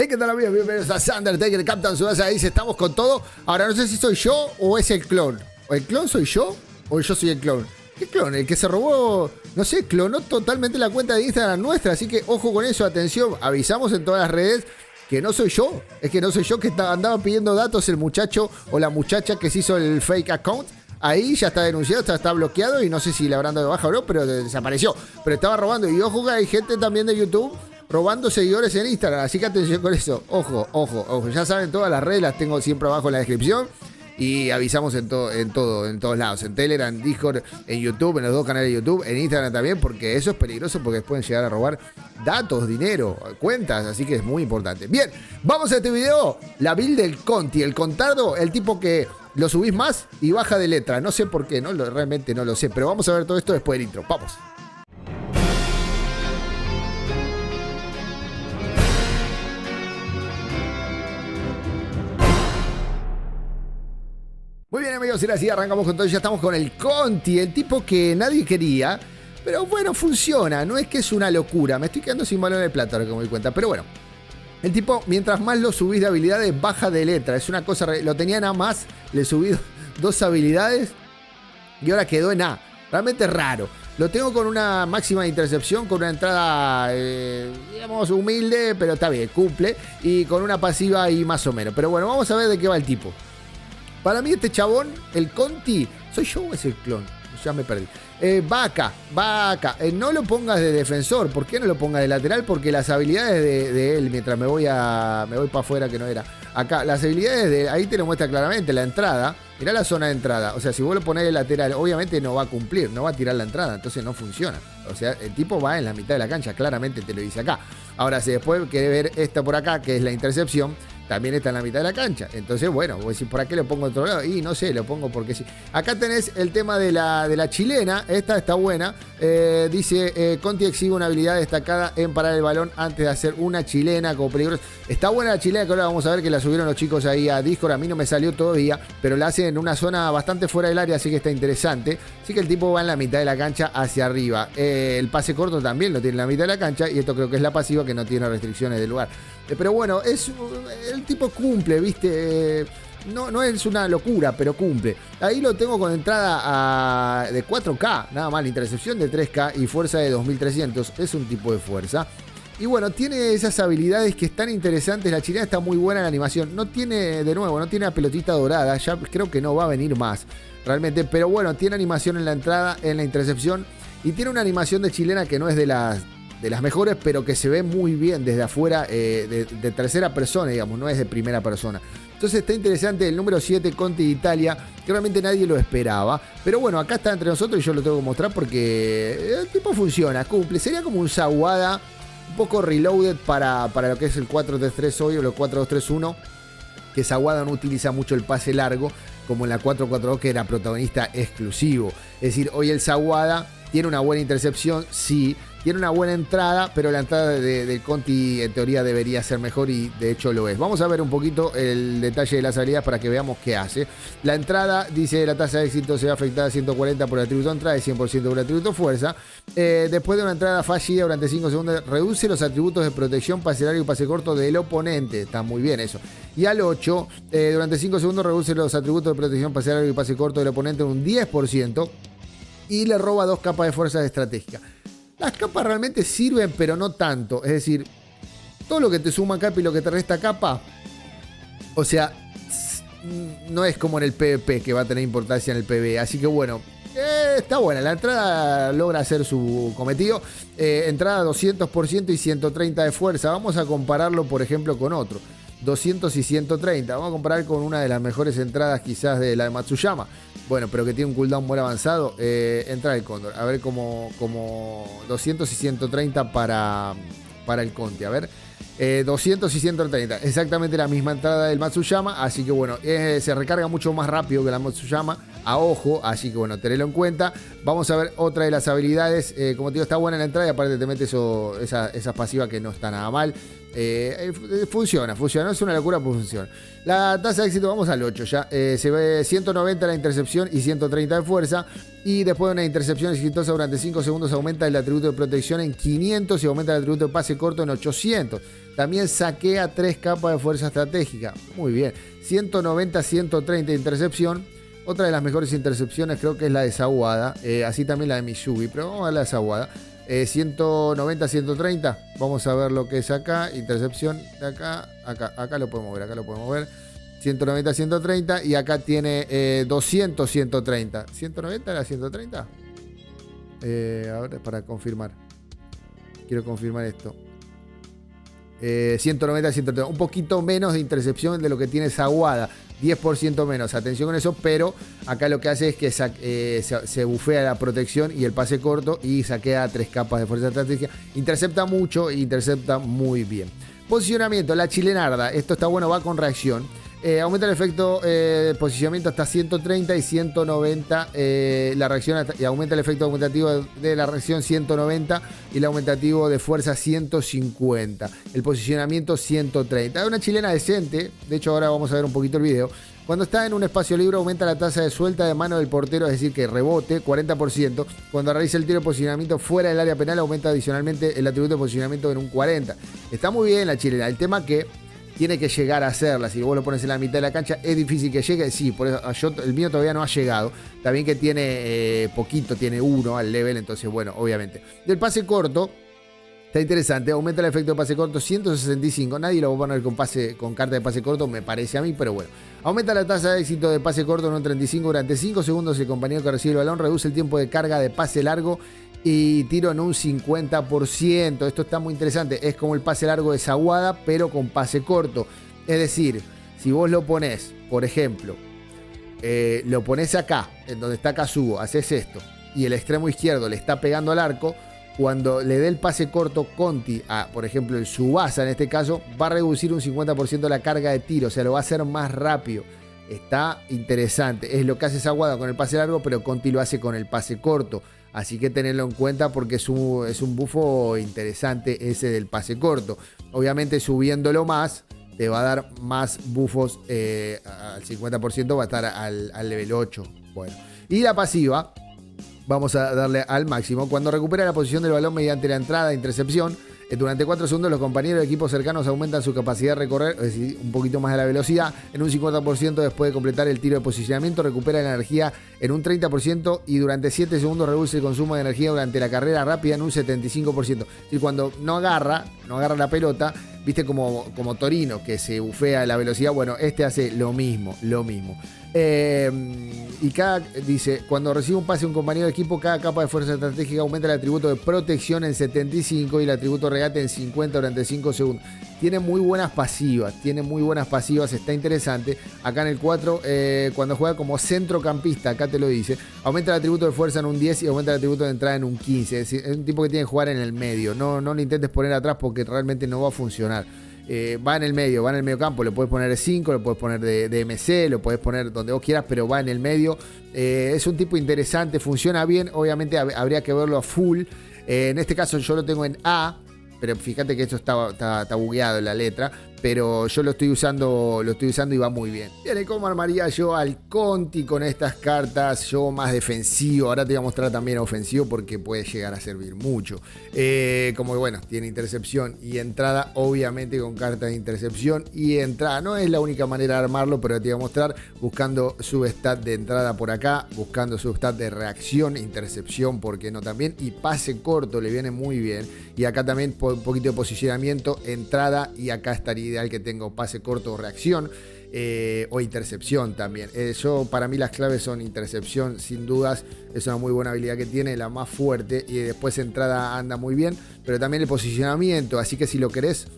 Hey, ¿qué tal amigos? Bienvenidos a Undertaker, Captain Tsubasa. Dice, estamos con todo. Ahora no sé si soy yo o es el clon. ¿O el clon soy yo o yo soy el clon? ¿Qué clon? El que se robó, no sé, clonó totalmente la cuenta de Instagram nuestra. Así que ojo con eso, atención. Avisamos en todas las redes que no soy yo. Es que no soy yo, que andaba pidiendo datos el muchacho o la muchacha que se hizo el fake account. Ahí ya está denunciado, está bloqueado y no sé si le habrán dado de baja o no, pero desapareció. Pero estaba robando. Y ojo que hay gente también de YouTube robando seguidores en Instagram. Así que atención con eso. Ojo. Ya saben, todas las redes las tengo siempre abajo en la descripción. Y avisamos en todos lados. En Telegram, en Discord, en YouTube, en los dos canales de YouTube, en Instagram también, porque eso es peligroso porque pueden llegar a robar datos, dinero, cuentas, así que es muy importante. Bien, vamos a este video. La build del Conti, el contardo, el tipo que lo subís más y baja de letra. No sé por qué, realmente no lo sé, pero vamos a ver todo esto después del intro. Vamos. Muy bien amigos, y ahora sí arrancamos con todo. Ya estamos con el Conti, el tipo que nadie quería, pero bueno, funciona, no es que es una locura. Me estoy quedando sin balón de plata ahora que me doy cuenta, pero bueno. El tipo, mientras más lo subís de habilidades, baja de letra. Es una cosa, lo tenía en A más, le subí 2 habilidades y ahora quedó en A. Realmente raro. Lo tengo con una máxima de intercepción, con una entrada, digamos, humilde, pero está bien, cumple. Y con una pasiva ahí más o menos. Pero bueno, vamos a ver de qué va el tipo. Para mí este chabón, el Conti, ¿soy yo o es el clon? Ya me perdí. Va acá. No lo pongas de defensor. ¿Por qué no lo pongas de lateral? Porque las habilidades de él, mientras me voy para afuera, que no era. Acá, las habilidades de ahí te lo muestra claramente. La entrada, mirá la zona de entrada. O sea, si vos lo ponés de lateral, obviamente no va a cumplir, no va a tirar la entrada. Entonces no funciona. O sea, el tipo va en la mitad de la cancha, claramente te lo dice acá. Ahora, si después querés ver esta por acá, que es la intercepción, también está en la mitad de la cancha. Entonces, bueno, vos decís, ¿por qué lo pongo a otro lado? Y no sé, lo pongo porque sí. Acá tenés el tema de la chilena. Esta está buena. Dice, Conti exhibe una habilidad destacada en parar el balón antes de hacer una chilena como peligrosa. Está buena la chilena, que ahora vamos a ver que la subieron los chicos ahí a Discord. A mí no me salió todavía, pero la hacen en una zona bastante fuera del área, así que está interesante. Así que el tipo va en la mitad de la cancha hacia arriba. El pase corto también lo tiene en la mitad de la cancha, y esto creo que es la pasiva, que no tiene restricciones de lugar. Pero bueno, el tipo cumple, ¿viste? No es una locura, pero cumple. Ahí lo tengo con entrada de 4K, nada más, la intercepción de 3K y fuerza de 2300. Es un tipo de fuerza. Y bueno, tiene esas habilidades que están interesantes. La chilena está muy buena en la animación. No tiene la pelotita dorada. Ya creo que no va a venir más, realmente. Pero bueno, tiene animación en la entrada, en la intercepción. Y tiene una animación de chilena que no es de las mejores, pero que se ve muy bien desde afuera, de tercera persona, digamos, no es de primera persona. Entonces está interesante el número 7, Conti de Italia, que realmente nadie lo esperaba. Pero bueno, acá está entre nosotros y yo lo tengo que mostrar porque el tipo funciona, cumple. Sería como un Zaguada, un poco reloaded para lo que es el 4-3-3 hoy o el 4-2-3-1, que Zaguada no utiliza mucho el pase largo, como en la 4-4-2, que era protagonista exclusivo. Es decir, hoy el Zaguada tiene una buena intercepción, sí. Tiene una buena entrada, pero la entrada del Conti en teoría debería ser mejor y de hecho lo es. Vamos a ver un poquito el detalle de las habilidades para que veamos qué hace. La entrada, dice, la tasa de éxito se ve afectada a 140 por el atributo entrada y 100% por el atributo fuerza. Después de una entrada fallida durante 5 segundos, reduce los atributos de protección, pase largo y pase corto del oponente. Está muy bien eso. Y al 8, durante 5 segundos reduce los atributos de protección, pase largo y pase corto del oponente un 10%. Y le roba 2 capas de fuerza estratégica. Las capas realmente sirven, pero no tanto. Es decir, todo lo que te suma capa y lo que te resta capa, o sea, no es como en el PvP, que va a tener importancia en el PvE. Así que bueno, está buena. La entrada logra hacer su cometido. Entrada 200% y 130 de fuerza. Vamos a compararlo, por ejemplo, con otro. 200 y 130. Vamos a comparar con una de las mejores entradas quizás de la de Matsuyama. Bueno, pero que tiene un cooldown muy avanzado. Entra el Cóndor. A ver, como 200 y 130 para el Conti. A ver. 200 y 130. Exactamente la misma entrada del Matsuyama. Así que bueno, se recarga mucho más rápido que la Matsuyama. a ojo, así que bueno, tenelo en cuenta. Vamos a ver otra de las habilidades. Como te digo, está buena en la entrada y aparte te mete esas pasivas que no está nada mal. Funciona, no es una locura, pues funciona. La tasa de éxito, vamos al 8 ya. Se ve 190 la intercepción y 130 de fuerza. Y después de una intercepción exitosa durante 5 segundos aumenta el atributo de protección en 500 y aumenta el atributo de pase corto en 800. También saquea 3 capas de fuerza estratégica. Muy bien. 190, 130 de intercepción. Otra de las mejores intercepciones creo que es la de Zaguada. Así también la de Misugi, pero vamos a ver la de Zaguada. 190, 130. Vamos a ver lo que es acá. Intercepción de acá lo podemos ver. 190, 130. Y acá tiene 200, 130. ¿190 era 130? Ahora para confirmar. Quiero confirmar esto. 190, 130. Un poquito menos de intercepción de lo que tiene Zaguada. 10% menos, atención con eso, pero acá lo que hace es que se bufea la protección y el pase corto y saquea 3 capas de fuerza estratégica. Intercepta mucho e intercepta muy bien. Posicionamiento, la chilenarda, esto está bueno, va con reacción. Aumenta el efecto posicionamiento hasta 130 y 190 la reacción y aumenta el efecto aumentativo de la reacción 190 y el aumentativo de fuerza 150, el posicionamiento 130. Es una chilena decente, de hecho ahora vamos a ver un poquito el video. Cuando está en un espacio libre aumenta la tasa de suelta de mano del portero, es decir que rebote 40%. Cuando realiza el tiro de posicionamiento fuera del área penal aumenta adicionalmente el atributo de posicionamiento en un 40%. Está muy bien la chilena, el tema que tiene que llegar a hacerla. Si vos lo pones en la mitad de la cancha, es difícil que llegue. Sí, por eso el mío todavía no ha llegado. También que tiene poquito, tiene 1 al level. Entonces, bueno, obviamente. Del pase corto, está interesante. Aumenta el efecto de pase corto 165. Nadie lo va a poner con carta de pase corto, me parece a mí, pero bueno. Aumenta la tasa de éxito de pase corto en un 35 durante 5 segundos. El compañero que recibe el balón reduce el tiempo de carga de pase largo y tiro en un 50%. Esto está muy interesante. Es como el pase largo de Zaguada, pero con pase corto. Es decir, si vos lo ponés, por ejemplo, lo ponés acá, en donde está Kazuo, haces esto, y el extremo izquierdo le está pegando al arco, cuando le dé el pase corto Conti a, por ejemplo, el Tsubasa en este caso, va a reducir un 50% la carga de tiro, o sea, lo va a hacer más rápido. Está interesante. Es lo que hace Zaguada con el pase largo, pero Conti lo hace con el pase corto. Así que tenerlo en cuenta porque es un bufo interesante ese del pase corto. Obviamente subiéndolo más te va a dar más bufos al 50%, va a estar al level 8. Bueno. Y la pasiva, vamos a darle al máximo. Cuando recupera la posición del balón mediante la entrada de intercepción, durante 4 segundos los compañeros de equipos cercanos aumentan su capacidad de recorrer, es decir, un poquito más de la velocidad, en un 50% después de completar el tiro de posicionamiento, recupera la energía en un 30% y durante 7 segundos reduce el consumo de energía durante la carrera rápida en un 75%. Y cuando no agarra la pelota, viste como Torino, que se bufea la velocidad, bueno, este hace lo mismo. Y dice, cuando recibe un pase de un compañero de equipo, cada capa de fuerza estratégica aumenta el atributo de protección en 75 y el atributo regate en 50 durante 5 segundos. Tiene muy buenas pasivas, está interesante. Acá en el 4, cuando juega como centrocampista, acá te lo dice, aumenta el atributo de fuerza en un 10 y aumenta el atributo de entrada en un 15. Es decir, es un tipo que tiene que jugar en el medio, no lo intentes poner atrás porque realmente no va a funcionar. Va en el medio campo, lo puedes poner de 5, lo puedes poner de MC, lo puedes poner donde vos quieras, pero va en el medio. Es un tipo interesante, funciona bien, obviamente habría que verlo a full. En este caso yo lo tengo en A, pero fíjate que esto está bugueado en la letra, pero yo lo estoy usando y va muy bien. Bien, ¿cómo armaría yo al Conti con estas cartas? Yo más defensivo, ahora te voy a mostrar también ofensivo porque puede llegar a servir mucho. Como bueno, tiene intercepción y entrada, obviamente con cartas de intercepción y entrada. No es la única manera de armarlo, pero te voy a mostrar buscando su stat de entrada por acá, buscando su stat de reacción, intercepción, ¿por qué no también? Y pase corto, le viene muy bien. Y acá también un poquito de posicionamiento, entrada, y acá estaría ideal que tengo pase corto o reacción o intercepción también. Para mí las claves son intercepción, sin dudas, es una muy buena habilidad que tiene, la más fuerte, y después entrada anda muy bien, pero también el posicionamiento, así que si lo querés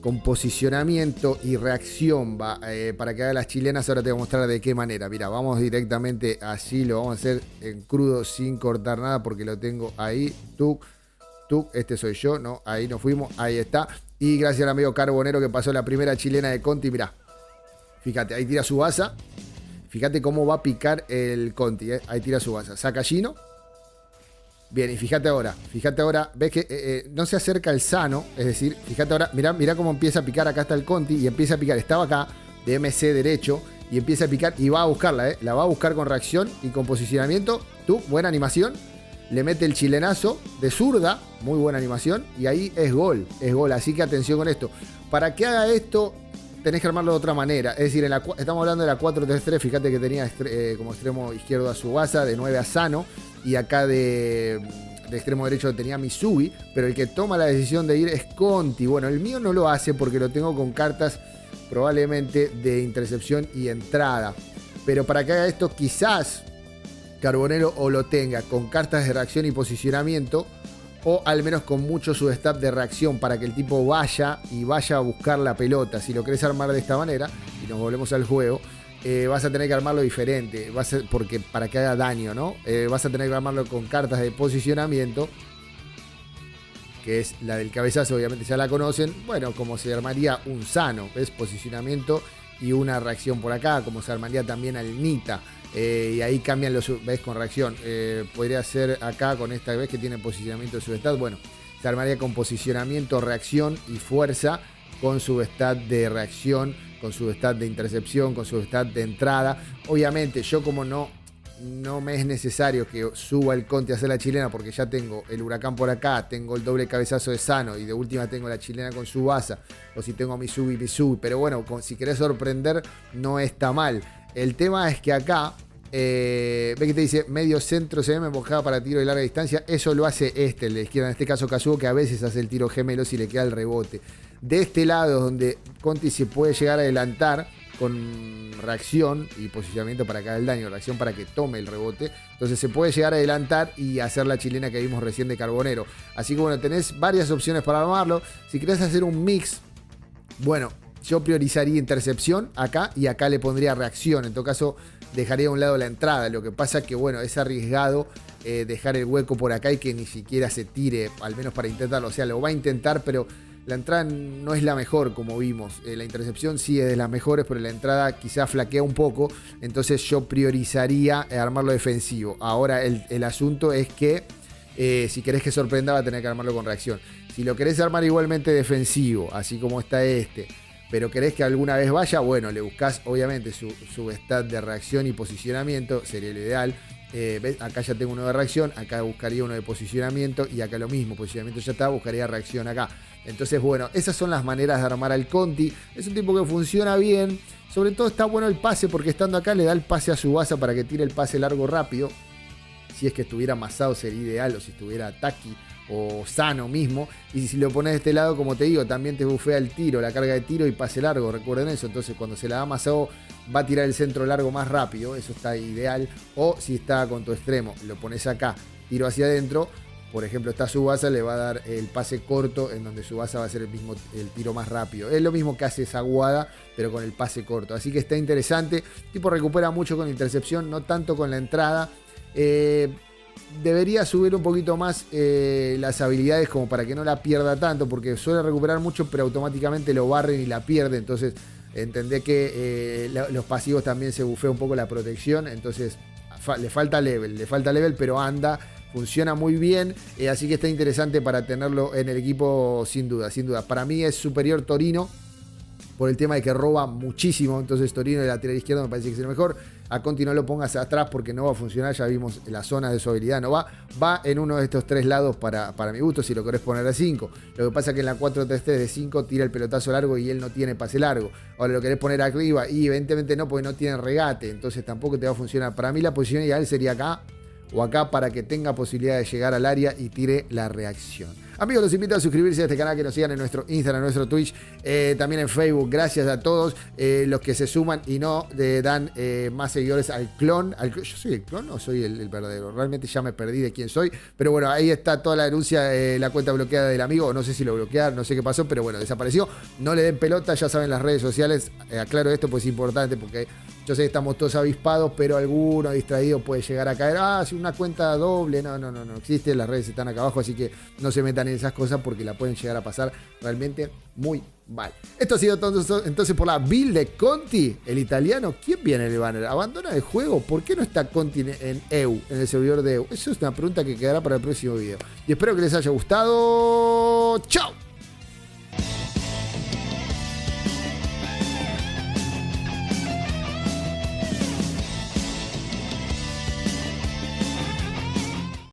con posicionamiento y reacción para que haga las chilenas, ahora te voy a mostrar de qué manera. Mira, vamos directamente así, lo vamos a hacer en crudo sin cortar nada porque lo tengo ahí, este soy yo, no, ahí nos fuimos, ahí está. Y gracias al amigo Carbonero que pasó la primera chilena de Conti, mirá. Fíjate, ahí tira su baza. Fíjate cómo va a picar el Conti, ¿eh? Ahí tira su baza. Saca Gino. Bien, y fíjate ahora, ves que no se acerca el Sano, es decir, fíjate ahora, mirá cómo empieza a picar, acá está el Conti, y empieza a picar, estaba acá, de MC derecho, y empieza a picar, y va a buscarla, la va a buscar con reacción y con posicionamiento, buena animación, le mete el chilenazo de zurda, muy buena animación, y ahí es gol, así que atención con esto. Para que haga esto, tenés que armarlo de otra manera, es decir, estamos hablando de la 4-3-3, fíjate que tenía como extremo izquierdo a Tsubasa, de 9 a Sano, y acá de extremo derecho tenía Misugi, pero el que toma la decisión de ir es Conti. Bueno, el mío no lo hace porque lo tengo con cartas probablemente de intercepción y entrada, pero para que haga esto quizás Carbonero o lo tenga con cartas de reacción y posicionamiento, o al menos con mucho substat de reacción para que el tipo vaya a buscar la pelota. Si lo querés armar de esta manera, y nos volvemos al juego, vas a tener que armarlo diferente, porque para que haga daño, ¿no? Vas a tener que armarlo con cartas de posicionamiento, que es la del cabezazo, obviamente ya la conocen. Bueno, como se armaría un Sano, ¿ves? Posicionamiento y una reacción por acá, como se armaría también al Nita. Y ahí cambian los, ¿ves? Con reacción. Podría ser acá con esta, ¿ves? Que tiene posicionamiento de substat. Bueno, se armaría con posicionamiento, reacción y fuerza, con substat de reacción, con substat de intercepción, con substat de entrada. Obviamente yo como no me es necesario que suba el Conti a hacer la chilena, porque ya tengo el Huracán por acá, tengo el doble cabezazo de Sano y de última tengo la chilena con Tsubasa, o si tengo Misugi, pero bueno, si querés sorprender no está mal. El tema es que acá ve que te dice medio centro CM embocada para tiro de larga distancia. Eso lo hace el de izquierda, en este caso Kazuo, que a veces hace el tiro gemelo si le queda el rebote. De este lado, donde Conti se puede llegar a adelantar con reacción y posicionamiento para que haga el daño, reacción para que tome el rebote, entonces se puede llegar a adelantar y hacer la chilena que vimos recién de Carbonero. Así que bueno, tenés varias opciones para armarlo. Si querés hacer un mix, bueno, yo priorizaría intercepción acá, y acá le pondría reacción. En todo caso, dejaría a un lado la entrada. Lo que pasa es que, bueno, es arriesgado dejar el hueco por acá y que ni siquiera se tire, al menos para intentarlo. O sea, lo va a intentar, pero la entrada no es la mejor, como vimos. La intercepción sí es de las mejores, pero la entrada quizá flaquea un poco. Entonces yo priorizaría armarlo defensivo. Ahora el asunto es que si querés que sorprenda, va a tener que armarlo con reacción. Si lo querés armar igualmente defensivo, así como está pero querés que alguna vez vaya, bueno, le buscás obviamente su stat de reacción y posicionamiento, sería lo ideal. ¿Ves? Acá ya tengo uno de reacción, acá buscaría uno de posicionamiento, y acá lo mismo, posicionamiento ya está, buscaría reacción acá. Entonces, bueno, esas son las maneras de armar al Conti. Es un tipo que funciona bien, sobre todo está bueno el pase, porque estando acá le da el pase a Tsubasa para que tire el pase largo rápido. Si es que estuviera Masao sería ideal, o si estuviera Taki o Sano mismo. Y si lo pones de este lado, como te digo, también te bufea el tiro, la carga de tiro y pase largo, recuerden eso. Entonces cuando se la da Masao, va a tirar el centro largo más rápido, eso está ideal. O si está con tu extremo, lo pones acá, tiro hacia adentro, por ejemplo está Tsubasa, le va a dar el pase corto, en donde Tsubasa va a hacer el tiro más rápido. Es lo mismo que hace Zaguada, pero con el pase corto. Así que está interesante. El tipo recupera mucho con intercepción, no tanto con la entrada. Debería subir un poquito más las habilidades, como para que no la pierda tanto, porque suele recuperar mucho, pero automáticamente lo barren y la pierde. Entonces entendé que los pasivos también se bufea un poco la protección. Entonces le falta level, pero anda, funciona muy bien. Así que está interesante para tenerlo en el equipo, sin duda. Para mí es superior Torino, por el tema de que roba muchísimo. Entonces Torino de lateral izquierdo me parece que es el mejor. A Conti no lo pongas atrás porque no va a funcionar. Ya vimos las zonas de su habilidad, no va. Va en uno de estos tres lados para mi gusto, si lo querés poner a 5. Lo que pasa es que en la 4-3-3 de 5 tira el pelotazo largo y él no tiene pase largo. Ahora lo querés poner arriba y evidentemente no, porque no tiene regate. Entonces tampoco te va a funcionar. Para mí la posición ideal sería acá o acá, para que tenga posibilidad de llegar al área y tire la reacción. Amigos, los invito a suscribirse a este canal, que nos sigan en nuestro Instagram, en nuestro Twitch, también en Facebook. Gracias a todos los que se suman y no le dan más seguidores al clon. ¿Yo soy el clon o soy el verdadero? Realmente ya me perdí de quién soy. Pero bueno, ahí está toda la denuncia, la cuenta bloqueada del amigo. No sé si lo bloquearon, no sé qué pasó, pero bueno, desapareció. No le den pelota, ya saben las redes sociales. Aclaro esto, pues es importante, porque Yo sé que estamos todos avispados, pero alguno distraído puede llegar a caer. Si una cuenta doble. No existe. Las redes están acá abajo, así que no se metan en esas cosas porque la pueden llegar a pasar realmente muy mal. Esto ha sido entonces por la build de Conti, el italiano. ¿Quién viene en el banner? ¿Abandona el juego? ¿Por qué no está Conti en EU, en el servidor de EU? Eso es una pregunta que quedará para el próximo video. Y espero que les haya gustado. ¡Chao!